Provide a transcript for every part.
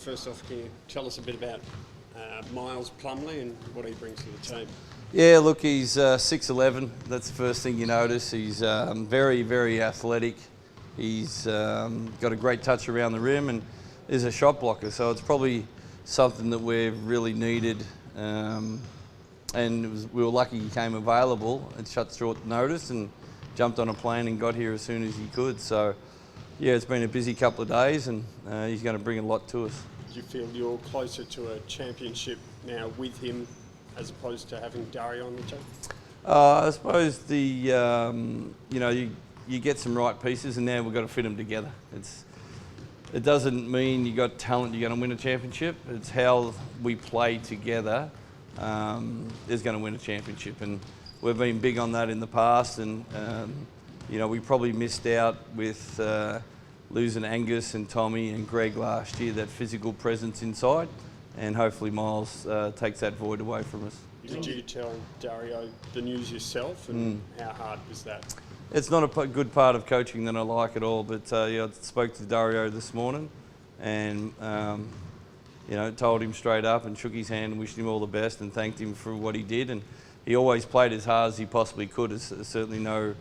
first off, can you tell us a bit about Miles Plumlee and what he brings to the team? Yeah, look, he's 6'11". That's the first thing you notice. He's very, very athletic. He's got a great touch around the rim and is a shot blocker. So it's probably something that we've really needed. We were lucky he came available at such short notice and jumped on a plane and got here as soon as he could. So, yeah, it's been a busy couple of days and he's going to bring a lot to us. Do you feel you're closer to a championship now with him as opposed to having Dario on the team? I suppose you get some right pieces and now we've got to fit them together. It doesn't mean you got talent you're going to win a championship. It's how we play together is going to win a championship, and we've been big on that in the past. And we probably missed out with losing Angus and Tommy and Greg last year, that physical presence inside, and hopefully Miles takes that void away from us. Did you tell Dario the news yourself, and how hard was that? It's not a good part of coaching that I like at all, but I spoke to Dario this morning and told him straight up and shook his hand and wished him all the best and thanked him for what he did. And he always played as hard as he possibly could. There's certainly no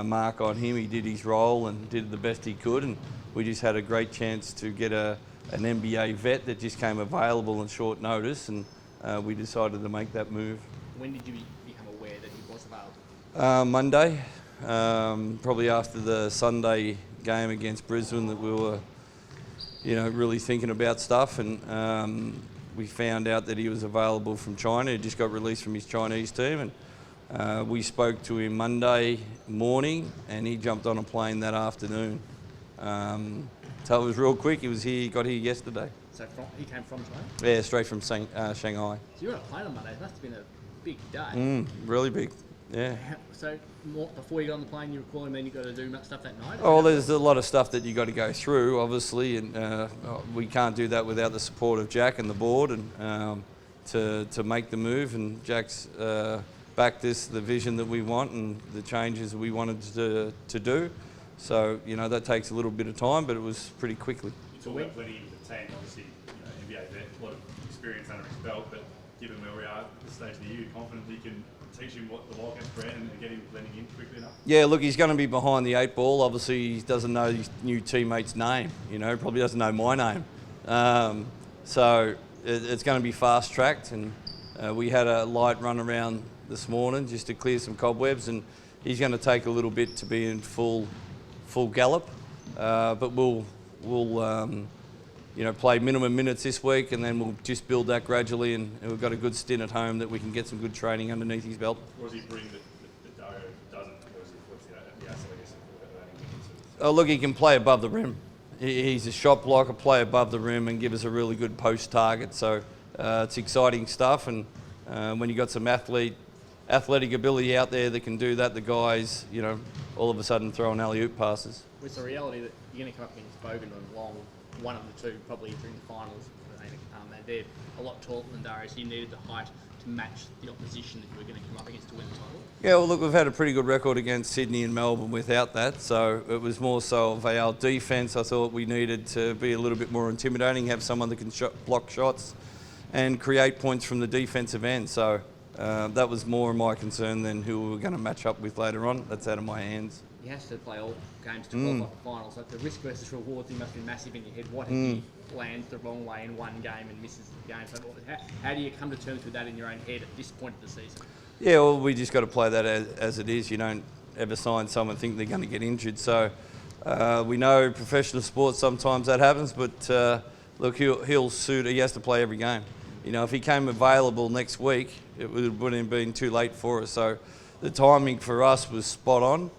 mark on him. He did his role and did the best he could, and we just had a great chance to get an NBA vet that just came available on short notice, and we decided to make that move. When did you become aware that he was available? Monday. Probably after the Sunday game against Brisbane, that we were, really thinking about stuff, and we found out that he was available from China. He just got released from his Chinese team, and we spoke to him Monday morning, and he jumped on a plane that afternoon. So it was real quick. He got here yesterday. So he came from China? Yeah, straight from Shanghai. So you were on a plane on Monday. It must have been a big day. Really big. Yeah. So before you got on the plane, you were calling, then you got to do stuff that night? Oh, there's a lot of stuff that you got to go through, obviously, and we can't do that without the support of Jack and the board, and to make the move. And Jack's backed the vision that we want and the changes we wanted to do. So that takes a little bit of time, but it was pretty quickly. You talk about blending into the team, obviously, NBA vet, a lot of experience under his belt, but given where we are at this stage of the year, confident that you can teach him what the Wildcats brand and get him blending in quickly enough? Yeah, look, he's going to be behind the 8 ball. Obviously, he doesn't know his new teammate's name. Probably doesn't know my name. So it's going to be fast tracked, and we had a light run around this morning just to clear some cobwebs, and he's going to take a little bit to be in full gallop. But we'll play minimum minutes this week, and then we'll just build that gradually, and we've got a good stint at home that we can get some good training underneath his belt. What does he bring that Dario doesn't? What's the asset, I guess, Oh, look, he can play above the rim. He's a shot blocker, play above the rim and give us a really good post target. So it's exciting stuff, and when you've got some athletic ability out there that can do that, the guys, all of a sudden throwing alley-oop passes. It's the reality that you're going to come up against Bogan and Long, one of the two probably during the finals. They're a lot taller than Dario, so you needed the height to match the opposition that you were going to come up against to win the title. Yeah, well, look, we've had a pretty good record against Sydney and Melbourne without that, so it was more so of our defence. I thought we needed to be a little bit more intimidating, have someone that can block shots and create points from the defensive end. So that was more my concern than who we were going to match up with later on. That's out of my hands. He has to play all games to qualify for finals. Like the risk versus reward thing must be massive in your head. What if he lands the wrong way in one game and misses the game? So how do you come to terms with that in your own head at this point of the season? Yeah, well, we just got to play that as it is. You don't ever sign someone think they're going to get injured. So we know professional sports sometimes that happens, but look, he'll suit. He has to play every game. If he came available next week, it wouldn't have been too late for us. So the timing for us was spot on.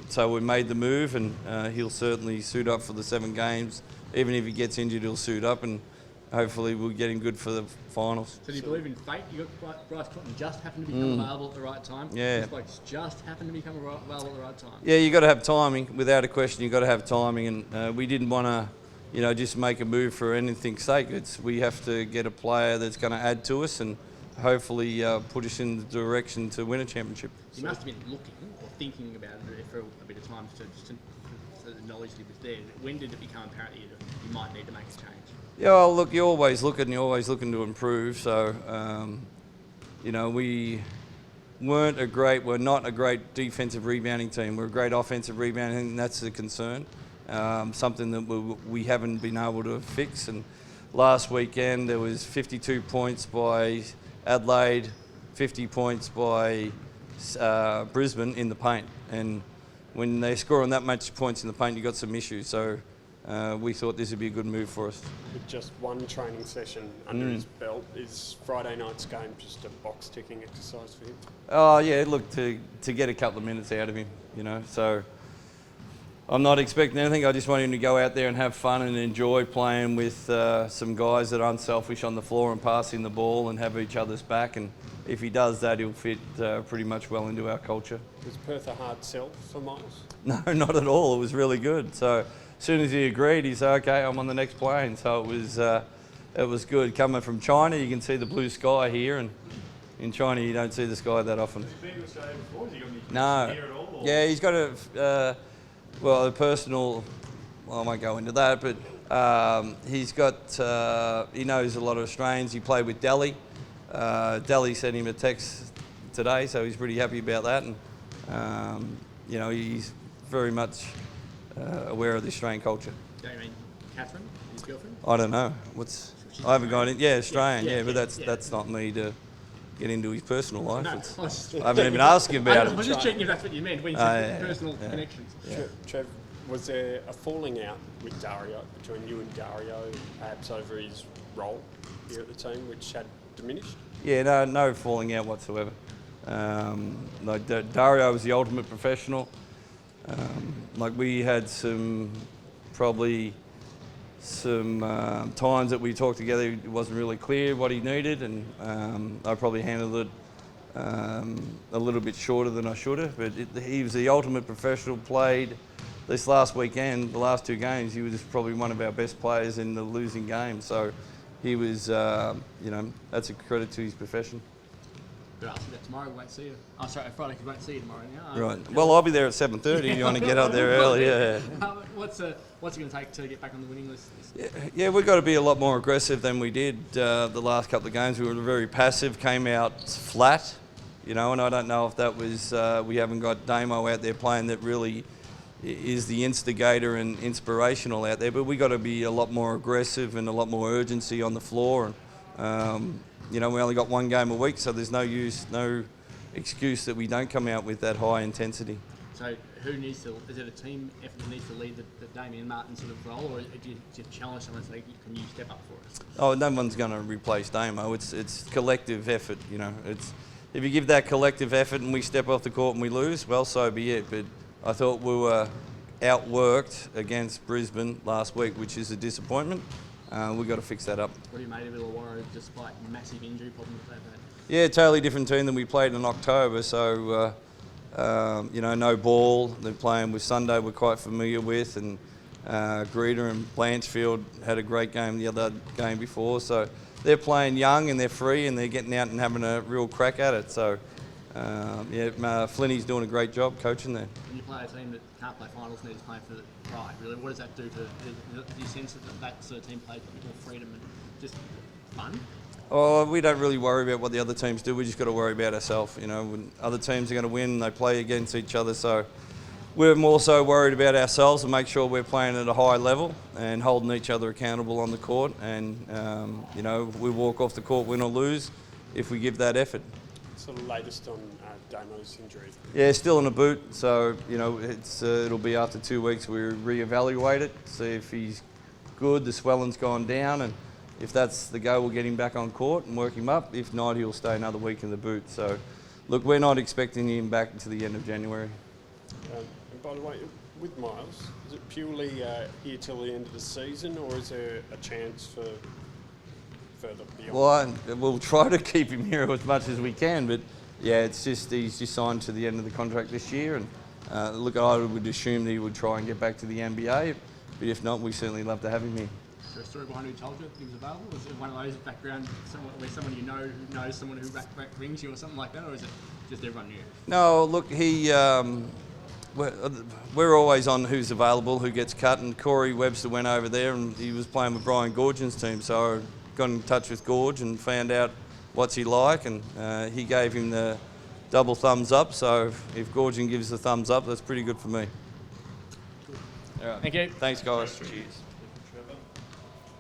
So we made the move, and he'll certainly suit up for the 7 games. Even if he gets injured, he'll suit up, and hopefully we'll get him good for the finals. So do you believe in fate? You got Bryce Cotton just happened to become available at the right time. Yeah. These blokes just happened to become available at the right time. Yeah, you got to have timing. Without a question, you got to have timing, and we didn't want to, just make a move for anything's sake. We have to get a player that's going to add to us and hopefully put us in the direction to win a championship. You must have been looking or thinking about it for a bit of time so the knowledge that was there. When did it become apparent that you might need to make a change? Yeah, well, look, you're always looking to improve. So, we're not a great defensive rebounding team. We're a great offensive rebounding, and that's a concern. Something that we haven't been able to fix. And last weekend there was 52 points by Adelaide, 50 points by Brisbane in the paint. And when they score on that much points in the paint, you've got some issues. So we thought this would be a good move for us. With just one training session under his belt, is Friday night's game just a box ticking exercise for him? Oh yeah, look, to get a couple of minutes out of him, so I'm not expecting anything. I just want him to go out there and have fun and enjoy playing with some guys that are unselfish on the floor and passing the ball and have each other's back. And if he does that, he'll fit pretty much well into our culture. Was Perth a hard sell for Miles? No, not at all. It was really good. So as soon as he agreed, he said, "Okay, I'm on the next plane." So it was good. Coming from China, you can see the blue sky here, and in China you don't see the sky that often. Has he been to Australia before? Has he got any No. here at all? Or? Yeah, he's got a personal. Well, I won't go into that, but he's got. He knows a lot of Australians. He played with Delhi. Delhi sent him a text today, so he's pretty happy about that. And he's very much aware of the Australian culture. Do you mean Catherine, his girlfriend? I don't know. I haven't gone in. Yeah, Australian. Yeah, But yeah. that's not me to get into his personal life. No, I haven't even asked him about I was it. just checking if that's what you meant when you said personal connections. Trev, was there a falling out with Dario, between you and Dario, perhaps over his role here at the team, which had diminished? Yeah, no falling out whatsoever. Dario was the ultimate professional. We had some times that we talked together. It wasn't really clear what he needed, and I probably handled it a little bit shorter than I should have. But he was the ultimate professional. Played this last weekend, the last two games. He was probably one of our best players in the losing game. So he was, that's a credit to his profession. But I'll see that tomorrow. We won't see you. Oh, sorry, Friday. We won't see you tomorrow. Now. Right. Well, I'll be there at 7:30 if you want to get up there early. Yeah. What's it going to take to get back on the winning list? Yeah, we've got to be a lot more aggressive than we did the last couple of games. We were very passive, came out flat, and I don't know if that was, we haven't got Damo out there playing that really is the instigator and inspirational out there, but we got to be a lot more aggressive and a lot more urgency on the floor. And, we only got one game a week, so there's no excuse that we don't come out with that high intensity. So is it a team effort that needs to lead the Damien Martin sort of role, or do you challenge someone and say, can you step up for us? Oh, no one's going to replace Damo. It's collective effort, It's if you give that collective effort and we step off the court and we lose, well, so be it. But I thought we were outworked against Brisbane last week, which is a disappointment. We've got to fix that up. What do you made of Illawarra despite massive injury problems that they've had? Yeah, totally different team than we played in October. So, no ball. They're playing with Sunday we're quite familiar with, and Greeter and Blanchfield had a great game the other game before. So they're playing young and they're free and they're getting out and having a real crack at it. So, Flinny's doing a great job coaching there. When you play a team that can't play finals and they're just playing for the pride, really, what does that do to? Do you sense that sort of team plays with more freedom and just fun? Oh, we don't really worry about what the other teams do. We just got to worry about ourselves. When other teams are going to win, they play against each other. So we're more so worried about ourselves and make sure we're playing at a high level and holding each other accountable on the court. And we walk off the court, win or lose, if we give that effort. Sort of latest on Damo's injury. Yeah, still in a boot. So it'll be after 2 weeks we reevaluate it, see if he's good. The swelling's gone down, and if that's the go, we'll get him back on court and work him up. If not, he'll stay another week in the boot. So, look, we're not expecting him back until the end of January. And by the way, with Miles, is it purely here till the end of the season, or is there a chance for further beyond? Well, we'll try to keep him here as much as we can, but yeah, it's just he's just signed to the end of the contract this year, and I would assume that he would try and get back to the NBA, but if not, we certainly love to have him here. Is there a story behind who told you he was available? Is it one of those background where someone you know who knows someone who rings you or something like that, or is it just everyone knew? No, look, he we're always on who's available, who gets cut, and Corey Webster went over there and he was playing with Brian Gorgin's team, so I got in touch with Gorge and found out what's he like, and he gave him the double thumbs up, so if Gorgin gives the thumbs up, that's pretty good for me. All right. Thank you. Thanks, guys. Cheers.